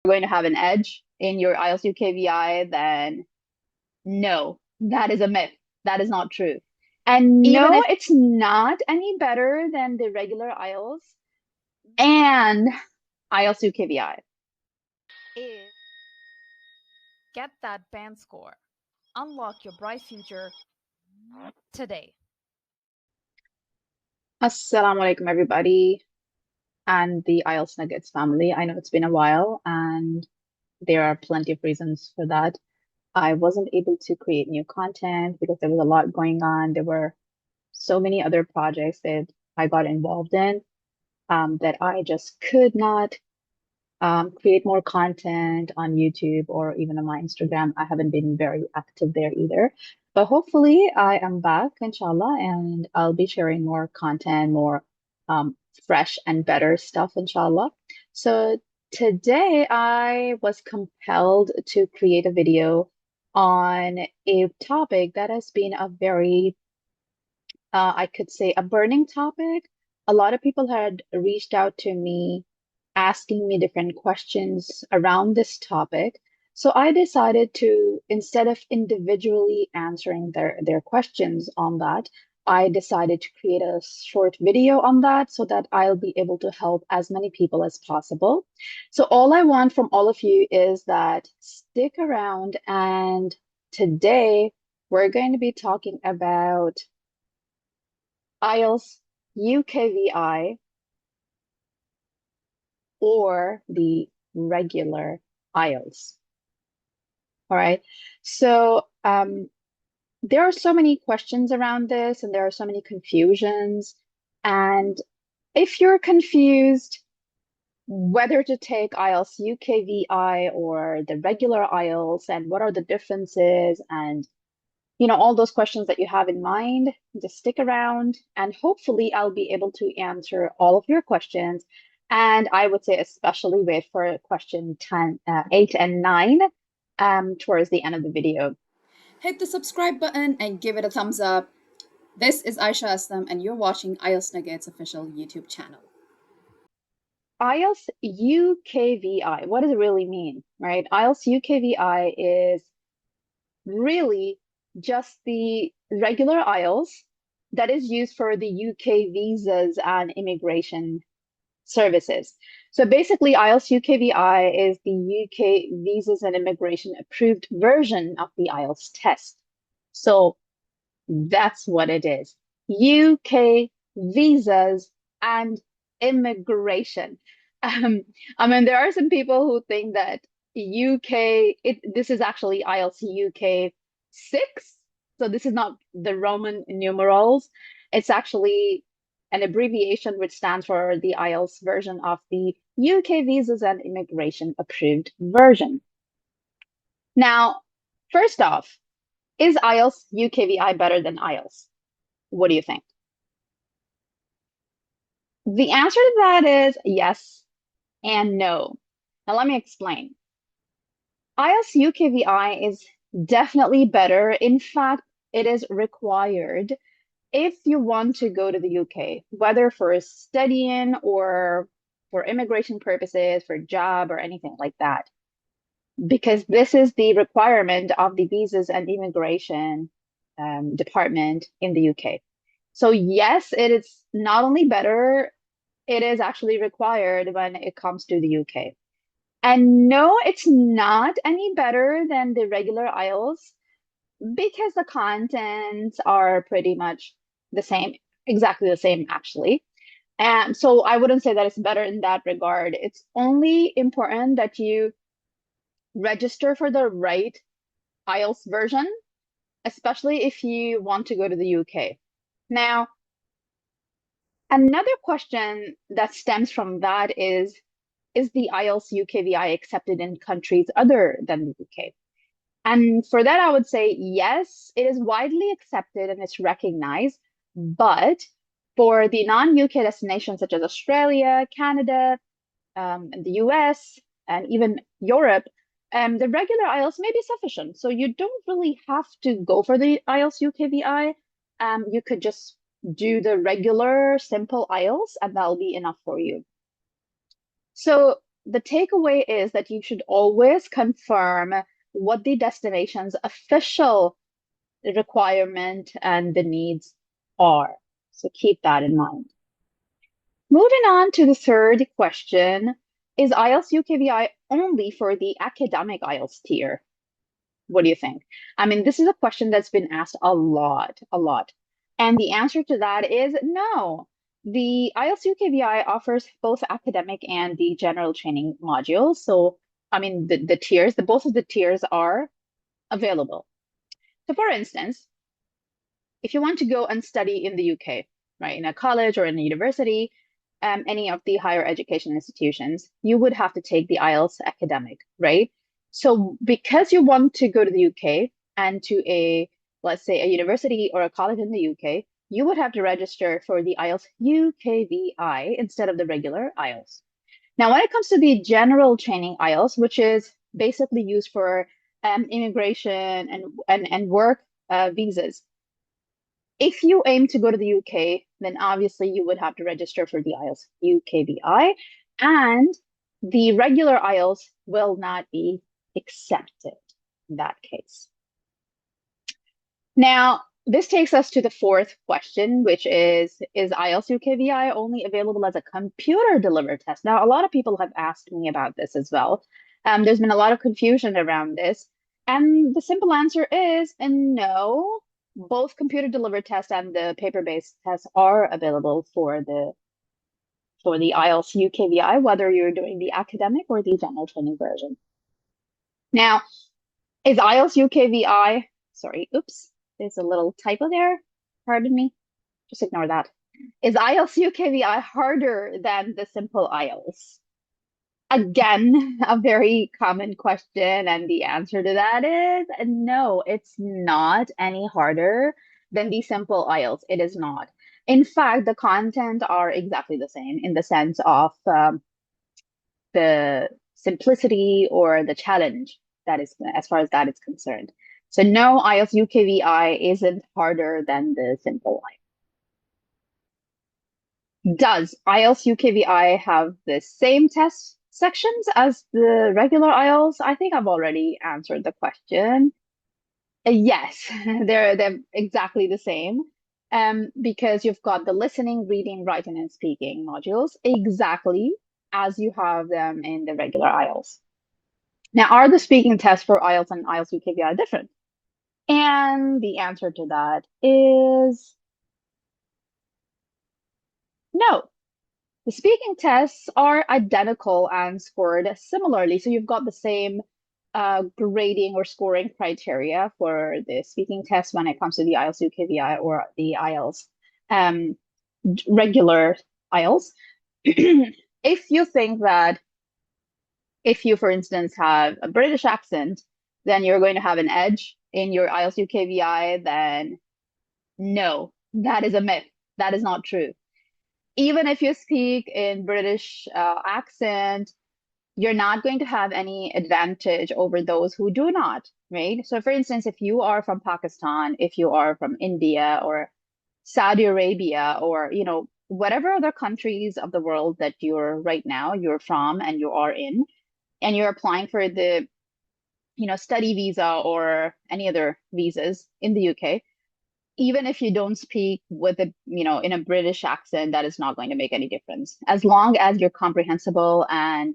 going to have an edge in your IELTS UKVI, then no, that is a myth. That is not true. And Even no, if it's not any better than the regular IELTS and IELTS UKVI. is get that band score. Unlock your bright future today. Assalamu alaikum, everybody, and the IELTS Nuggets family. I know it's been a while, and there are plenty of reasons for that. I wasn't able to create new content because there was a lot going on. There were so many other projects that I got involved in that I just could not create more content on YouTube or even on my Instagram. I haven't been very active there either. But hopefully I am back, inshallah, and I'll be sharing more content, more um, fresh and better stuff, inshallah. So today I was compelled to create a video on a topic that has been a very I could say a burning topic. A lot of people had reached out to me asking me different questions around this topic. So I decided to, instead of individually answering their questions on that, I decided to create a short video on that so that I'll be able to help as many people as possible. So all I want from all of you is that stick around, and today we're going to be talking about IELTS UKVI or the regular IELTS. All right. So there are so many questions around this, and there are so many confusions. And if you're confused whether to take IELTS UKVI or the regular IELTS, and what are the differences, and all those questions that you have in mind, just stick around and hopefully I'll be able to answer all of your questions. And I would say especially wait for question 10, 8 and 9 towards the end of the video. Hit the subscribe button and give it a thumbs up. This is Aisha Aslam, and you're watching IELTS Nuggets official YouTube channel. IELTS UKVI, what does it really mean, right? IELTS UKVI is really just the regular IELTS that is used for the UK visas and immigration services. So basically, IELTS UKVI is the UK Visas and Immigration approved version of the IELTS test. So that's what it is. UK visas and immigration. Um, I mean, there are some people who think that this is actually IELTS UK 6. So this is not the Roman numerals. It's actually an abbreviation which stands for the IELTS version of the UK Visas and Immigration approved version. Now, first off, is IELTS UKVI better than IELTS? What do you think? The answer to that is yes and no. Now, let me explain. IELTS UKVI is definitely better. In fact, it is required if you want to go to the UK, whether for studying or for immigration purposes, for job or anything like that, because this is the requirement of the Visas and Immigration Department in the UK. So yes, it is not only better, it is actually required when it comes to the UK. And no, it's not any better than the regular IELTS because the contents are pretty much the same, exactly the same, actually. And so I wouldn't say that it's better in that regard. It's only important that you register for the right IELTS version, especially if you want to go to the UK. Now, another question that stems from that is the IELTS UKVI accepted in countries other than the UK? And for that, I would say yes, it is widely accepted and it's recognized. But for the non-UK destinations such as Australia, Canada, and the US, and even Europe, the regular IELTS may be sufficient. So you don't really have to go for the IELTS UKVI. You could just do the regular simple IELTS, and that'll be enough for you. So the takeaway is that you should always confirm what the destination's official requirement and the needs are. So keep that in mind. Moving on to the third question, is IELTS UKVI only for the academic IELTS tier? What do you think? I mean, this is a question that's been asked a lot, a lot. And the answer to that is no. The IELTS UKVI offers both academic and the general training modules. So, I mean, the tiers, the both of the tiers are available. So, for instance, if you want to go and study in the UK, right, in a college or in a university, any of the higher education institutions, you would have to take the IELTS academic, right? So because you want to go to the UK and to a, let's say, a university or a college in the UK, you would have to register for the IELTS UKVI instead of the regular IELTS. Now, when it comes to the general training IELTS, which is basically used for immigration and work visas, if you aim to go to the UK, then obviously you would have to register for the IELTS UKVI, and the regular IELTS will not be accepted in that case. Now, this takes us to the fourth question, which is IELTS UKVI only available as a computer delivered test? Now, a lot of people have asked me about this as well. There's been a lot of confusion around this. And the simple answer is no. Both computer delivered tests and the paper-based tests are available for the IELTS UKVI, whether you're doing the academic or the general training version. Now, is IELTS UKVI, sorry, oops, there's a little typo there. Pardon me. Just ignore that. Is IELTS UKVI harder than the simple IELTS? Again, a very common question, and the answer to that is no, it's not any harder than the simple IELTS. It is not. In fact, the content are exactly the same in the sense of the simplicity or the challenge that is as far as that is concerned. So no, IELTS UKVI isn't harder than the simple IELTS. Does IELTS UKVI have the same test sections as the regular IELTS? I think I've already answered the question. Yes, they're exactly the same. Because you've got the listening, reading, writing, and speaking modules exactly as you have them in the regular IELTS. Now, are the speaking tests for IELTS and IELTS UKVI different? And the answer to that is no. The speaking tests are identical and scored similarly. So you've got the same grading or scoring criteria for the speaking test when it comes to the IELTS UKVI or the IELTS um, regular IELTS. If you think that if you, for instance, have a British accent, then you're going to have an edge in your IELTS UKVI, then no, that is a myth. That is not true. Even if you speak in British accent, you're not going to have any advantage over those who do not, right? So for instance, if you are from Pakistan, if you are from India or Saudi Arabia or, whatever other countries of the world that you're from and you are in, and you're applying for the, study visa or any other visas in the UK, even if you don't speak with a, in a British accent, that is not going to make any difference. As long as you're comprehensible and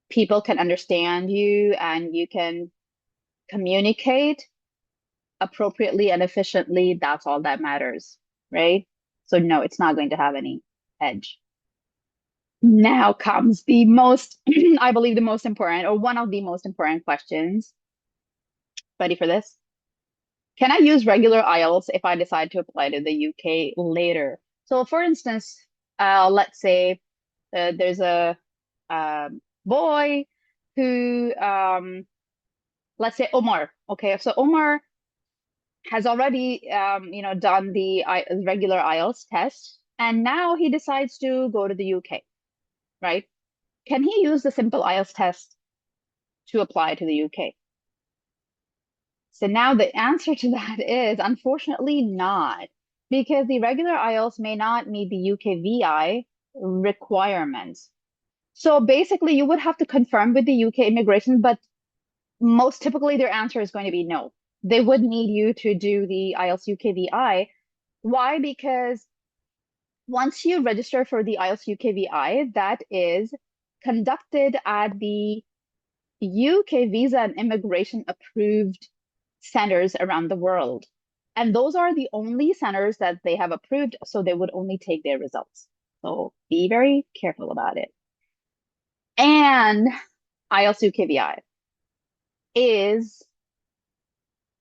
people can understand you and you can communicate appropriately and efficiently, that's all that matters, right? So no, it's not going to have any edge. Now comes the most, I believe the most important, or one of the most important questions. Ready for this? Can I use regular IELTS if I decide to apply to the UK later? So for instance, let's say there's a boy who, let's say Omar. Okay, so Omar has already, done the regular IELTS test, and now he decides to go to the UK, right? Can he use the simple IELTS test to apply to the UK? So now the answer to that is unfortunately not, because the regular IELTS may not meet the UKVI requirements. So basically, you would have to confirm with the UK immigration, but most typically their answer is going to be no. They would need you to do the IELTS UKVI. Why? Because once you register for the IELTS UKVI, that is conducted at the UK visa and immigration approved centers around the world. And those are the only centers that they have approved, so they would only take their results. So be very careful about it. And IELTS UKVI is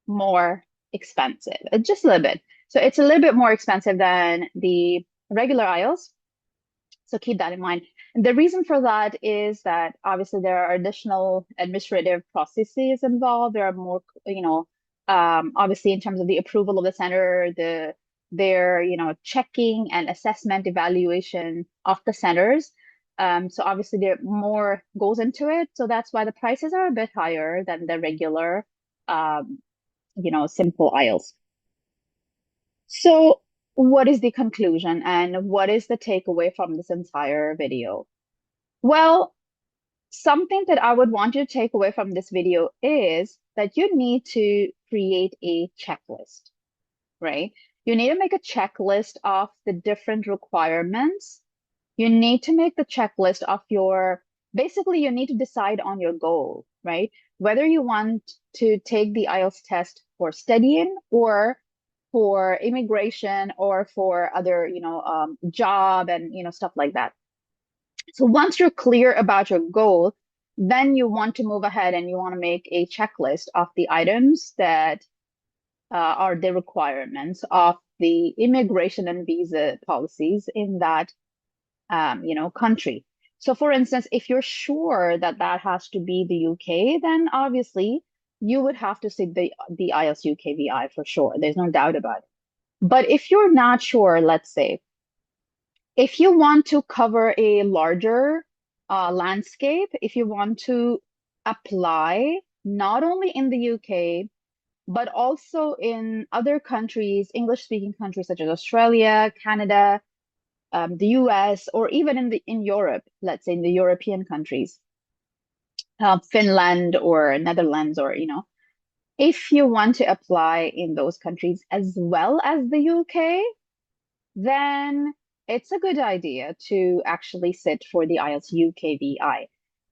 more expensive, just a little bit. So it's a little bit more expensive than the regular IELTS. So keep that in mind. And the reason for that is that obviously there are additional administrative processes involved. There are more, obviously in terms of the approval of the center, their, checking and assessment evaluation of the centers. So obviously there more goes into it. So that's why the prices are a bit higher than the regular, um, simple IELTS. So what is the conclusion and what is the takeaway from this entire video? Well, something that I would want you to take away from this video is that you need to create a checklist, right? You need to make a checklist of the different requirements. You need to make the checklist of basically, you need to decide on your goal, right? Whether you want to take the IELTS test for studying or for immigration or for other, job and, stuff like that. So once you're clear about your goal, then you want to move ahead and you want to make a checklist of the items that are the requirements of the immigration and visa policies in that country. So for instance, if you're sure that that has to be the UK, then obviously you would have to sit the IELTS UKVI for sure. There's no doubt about it. But if you're not sure, let's say, if you want to cover a larger landscape, if you want to apply not only in the UK, but also in other countries, English-speaking countries such as Australia, Canada, the US, or even in Europe, let's say in the European countries, Finland or Netherlands, or if you want to apply in those countries as well as the UK, then it's a good idea to actually sit for the IELTS UKVI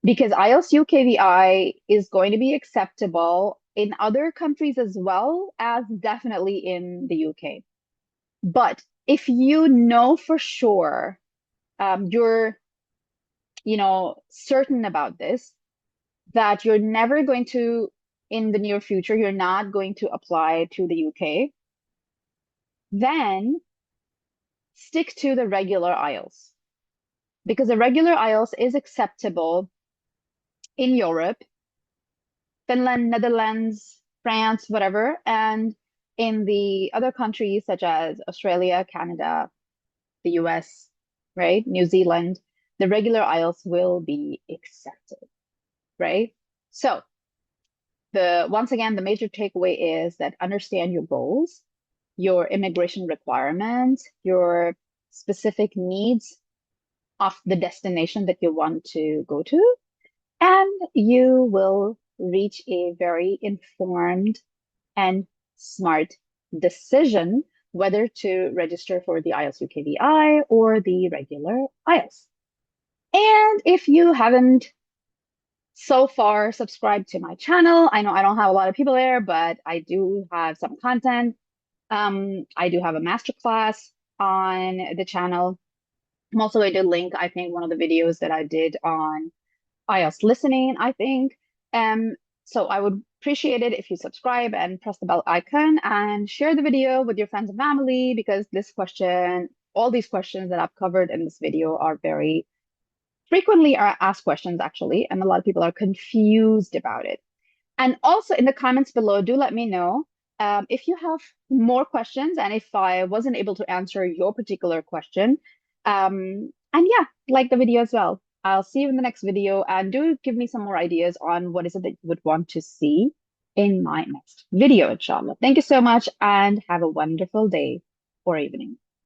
because IELTS UKVI is going to be acceptable in other countries as well as definitely in the UK. But if you know for sure, you're, certain about this, that you're never going to, in the near future, you're not going to apply to the UK, then stick to the regular IELTS because the regular IELTS is acceptable in Europe, Finland, Netherlands, France, whatever, and in the other countries such as Australia, Canada, the US, right? New Zealand, the regular IELTS will be accepted, right? So once again, the major takeaway is that understand your goals, your immigration requirements, your specific needs of the destination that you want to go to, and you will reach a very informed and smart decision whether to register for the IELTS UKVI or the regular IELTS. And if you haven't so far subscribed to my channel, I know I don't have a lot of people there, but I do have some content. I do have a masterclass on the channel. I'm also going to link, I think, one of the videos that I did on IELTS listening, I think. So I would appreciate it if you subscribe and press the bell icon and share the video with your friends and family because all these questions that I've covered in this video are very frequently asked questions actually, and a lot of people are confused about it. And also in the comments below, do let me know if you have more questions and if I wasn't able to answer your particular question. And yeah, like the video as well. I'll see you in the next video and do give me some more ideas on what is it that you would want to see in my next video, inshallah. Thank you so much and have a wonderful day or evening.